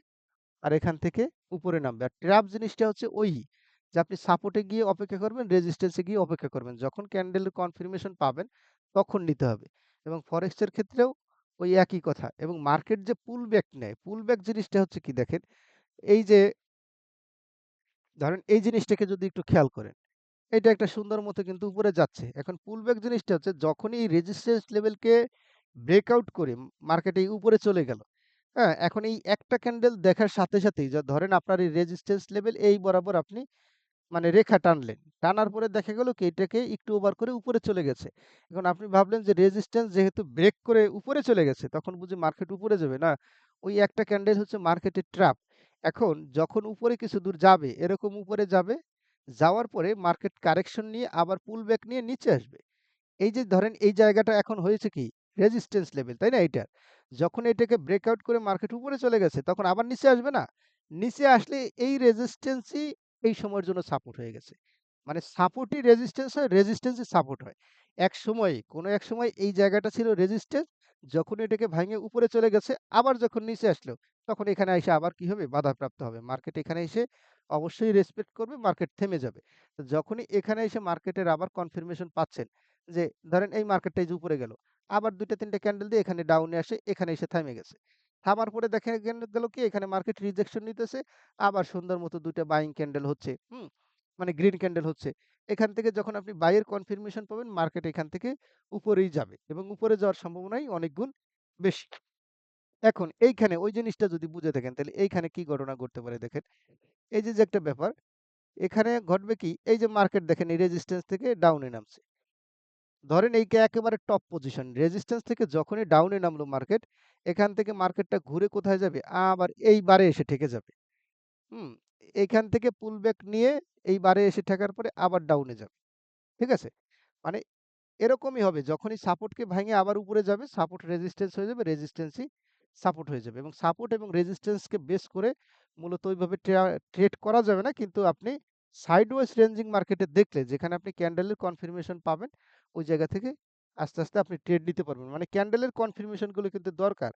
আর এখান থেকে উপরে নামবে। আর ট্র্যাপ জিনিসটা হচ্ছে ওই যে আপনি সাপোর্টে গিয়ে অপেক্ষা করবেন, রেজিস্ট্যান্স এ গিয়ে অপেক্ষা করবেন। যখন ক্যান্ডেলের কনফার্মেশন পাবেন তখন নিতে হবে। এবং ফরেক্স এর ক্ষেত্রেও ওই একই কথা। এবং মার্কেট যে পুল ব্যাক নেয়, পুল ব্যাক জিনিসটা হচ্ছে কি দেখেন, এই যে ধরেন এই জিনিসটাকে যদি একটু খেয়াল করেন, এটা একটা সুন্দর মতো কিন্তু উপরে যাচ্ছে। এখন পুলব্যাক জিনিসটা হচ্ছে যখনই এই রেজিস্ট্যান্স লেভেলকে ব্রেকআউট করে মার্কেট এই উপরে চলে গেল। হ্যাঁ? এখন এই একটা ক্যান্ডেল দেখার সাথে সাথেই ধরেন আপনার এই রেজিস্ট্যান্স লেভেল এই বরাবর আপনি মানে রেখা টানলেন। টানার পরে দেখা গেল কি এটাকে একটু ওভার করে উপরে চলে গেছে। এখন আপনি ভাবলেন যে রেজিস্ট্যান্স যেহেতু ব্রেক করে উপরে চলে গেছে তখন বুঝি মার্কেট উপরে যাবে। না, ওই একটা ক্যান্ডেল হচ্ছে মার্কেটের ট্র্যাপ। এখন যখন উপরে কিছু দূর যাবে, এরকম উপরে যাবে, যাওয়ার পরে মার্কেট কারেকশন নিয়ে আবার পুল ব্যাক নিয়ে নিচে আসবে। এই যে ধরেন এই জায়গাটা এখন হয়েছে কি রেজিস্ট্যান্স লেভেল, তাই না এইটার? যখন এটাকে ব্রেকআউট করে মার্কেট উপরে চলে গেছে তখন আবার নিচে আসবে না? নিচে আসলে এই রেজিস্ট্যান্সই এই সময়ের জন্য সাপোর্ট হয়ে গেছে। মানে সাপোর্টই রেজিস্ট্যান্স হয়, রেজিস্ট্যান্সই সাপোর্ট হয়। এক সময় এই জায়গাটা ছিল রেজিস্ট্যান্স, যখন এটাকে ভাঙে উপরে চলে গেছে, আবার যখন নিচে আসলো, তখন এখানে এসে আবার কি হবে? বাধাপ্রাপ্ত হবে। মার্কেট এখানে এসে অবশ্যই রেসপেক্ট করবে, মার্কেট থেমে যাবে। তো যখনই এখানে এসে মার্কেটের আবার কনফার্মেশন পাচ্ছেন যে ধরেন এই মার্কেটটা এই যে উপরে গেল। আবার ২ টা ৩ টা ক্যান্ডেল দিয়ে এখানে ডাউনে আসে, এখানে এসে থেমে গেছে। থামার পরে দেখা গেল কি এখানে মার্কেট রিজেকশন নিতেছে। আবার সুন্দর মতো ২ টা বাইং ক্যান্ডেল হচ্ছে। হুম? মানে গ্রিন ক্যান্ডেল হচ্ছে। এখান থেকে যখন আপনি বাই এর কনফার্মেশন পাবেন মার্কেট এখান থেকে উপরেই যাবে এবং উপরে যাওয়ার সম্ভাবনাই অনেক গুণ বেশি। এখন এইখানে ওই জিনিসটা যদি বুঝে থাকেন তাহলে এইখানে কি ঘটনা ঘটতে পারে দেখেন। এই যে একটা ব্যাপার, এখানে ঘটবে কি এই যে মার্কেট দেখেন এই রেজিস্ট্যান্স থেকে ডাউনে নামছে। ধরেন এইটা একেবারে টপ পজিশন। রেজিস্ট্যান্স থেকে যখনই ডাউনে নামলো মার্কেট, এখান থেকে মার্কেটটা ঘুরে কোথায় যাবে? আবার এই বারে এসে ঠেকে যাবে। হুম? এইখান থেকে পুল ব্যাক নিয়ে এই বারে এসে ঠেকার পরে আবার ডাউনে যাবে। ঠিক আছে? মানে এরকমই হবে যখনই সাপোর্টকে ভাঙে আবার উপরে যাবে, সাপোর্ট রেজিস্ট্যান্স হয়ে যাবে, রেজিস্ট্যান্সই সাপোর্ট হয়ে যাবে এবং সাপোর্ট এবং রেজিস্ট্যান্সকে বেস করে মূলত ওইভাবে ট্রেড করা যাবে না। কিন্তু আপনি সাইডওয়েজ রেঞ্জিং মার্কেটে দেখলে যেখানে আপনি ক্যান্ডেলের কনফার্মেশন পাবেন, ওই জায়গা থেকে আস্তে, আস্তে আপনি ট্রেড নিতে পারবেন। মানে ক্যান্ডেলের কনফার্মেশন গুলো কিন্তু দরকার।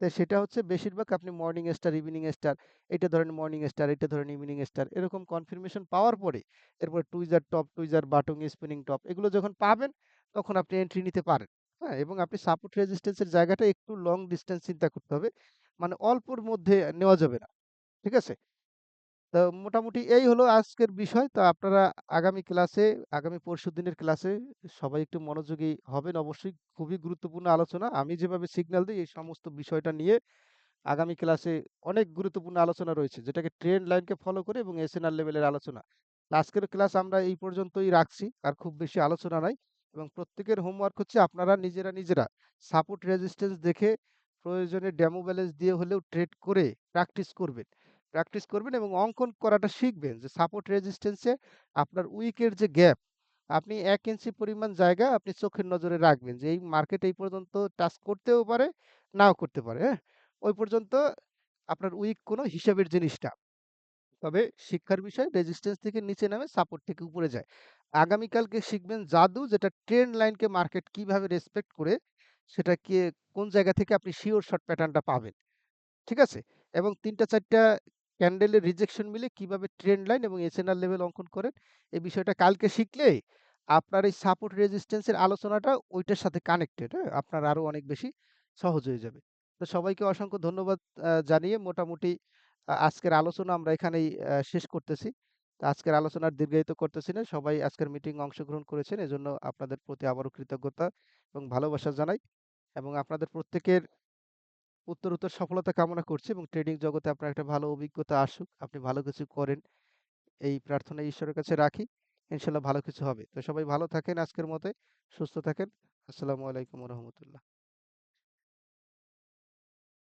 তো সেটা হচ্ছে বেশিরভাগ আপনি মর্নিং স্টার, ইভিনিং স্টার, এটা ধরেন মর্নিং স্টার, এটা ধরেন ইভিনিং স্টার এরকম কনফার্মেশন পাওয়ার পরে এরপর tweezer top, tweezer bottom, spinning top এগুলো যখন পাবেন তখন আপনি এন্ট্রি নিতে পারেন। হ্যাঁ? এবং আপনি সাপোর্ট রেজিস্ট্যান্স এর জায়গাটা একটু লং ডিসট্যান্স চিন্তা করতে হবে। মানে অল্পর মধ্যে নেওয়া যাবে না। ঠিক আছে? তো মোটামুটি এই হলো আজকের বিষয়। তো আপনারা আগামী ক্লাসে, আগামী পরশুদিনের ক্লাসে সবাই একটু মনোযোগী হবেন অবশ্যই। খুবই গুরুত্বপূর্ণ আলোচনা। আমি যেভাবে সিগন্যাল দেই এই সমস্ত বিষয়টা নিয়ে আগামী ক্লাসে অনেক গুরুত্বপূর্ণ আলোচনা রয়েছে যেটাকে ট্রেন্ড লাইনকে ফলো করে এবং এসএনআর লেভেলের আলোচনা। আজকের ক্লাস আমরা এই পর্যন্তই রাখছি। আর খুব বেশি আলোচনা নাই এবং প্রত্যেকের হোমওয়ার্ক হচ্ছে আপনারা নিজেরা সাপোর্ট রেজিস্ট্যান্স দেখে প্রয়োজনে ডেমো ব্যালেন্স দিয়ে হলেও ট্রেড করে প্র্যাকটিস করবেন। প্র্যাকটিস করবেন এবং অঙ্কন করাটা শিখবেন যে সাপোর্ট রেজিস্ট্যান্সে আপনার উইকের যে গ্যাপ, আপনি ১ ইঞ্চি পরিমাণ জায়গা আপনি চোখের নজরে রাখবেন যে এই মার্কেট এই পর্যন্ত টাচ করতেও পারে, নাও করতে পারে। হ্যাঁ? ওই পর্যন্ত আপনার উইক কোনো হিসাবের জিনিস না। তবে শিক্ষার বিষয় রেজিস্ট্যান্স থেকে নিচে নামে সাপোর্ট থেকে উপরে যায়। আগামীকালকে শিখবেন জাদু যেটা ট্রেন্ড লাইনকে মার্কেট কিভাবে রেসপেক্ট করে সেটা কোন জায়গা থেকে আপনি সিওর শর্ট প্যাটার্নটা পাবেন। ঠিক আছে? এবং ৩ টা ৪ টা ক্যান্ডেলের রিজেকশন মিলে কিভাবে ট্রেন্ড লাইন এবং এসএনআর লেভেল অঙ্কন করেন এই বিষয়টা কালকে শিখলে আপনার এই সাপোর্ট রেজিস্ট্যান্স এর আলোচনাটা ওইটার সাথে কানেক্টেড, হ্যাঁ? আপনার আরো অনেক বেশি সহজ হয়ে যাবে। তো সবাইকে অসংখ্য ধন্যবাদ জানিয়ে মোটামুটি আজকের আলোচনা আমরা এখানেই শেষ করতেছি। তো আজকের আলোচনা আর দীর্ঘায়িত করতেছি না। সবাই আজকের মিটিং অংশগ্রহণ করেছেন। এজন্য আপনাদের প্রতি আবারও কৃতজ্ঞতা এবং ভালোবাসা জানাই এবং আপনাদের প্রত্যেকের উত্তরোত্তর সফলতা কামনা করছি এবং ট্রেডিং জগতে আপনার একটা ভালো অভিজ্ঞতা আসুক। আপনি ভালো কিছু করেন। এই প্রার্থনা ঈশ্বরের কাছে রাখি। ইনশাআল্লাহ ভালো কিছু হবে। তো সবাই ভালো থাকেন আজকের মতে। সুস্থ থাকেন। আসসালামু আলাইকুম ওয়া রাহমাতুল্লাহ।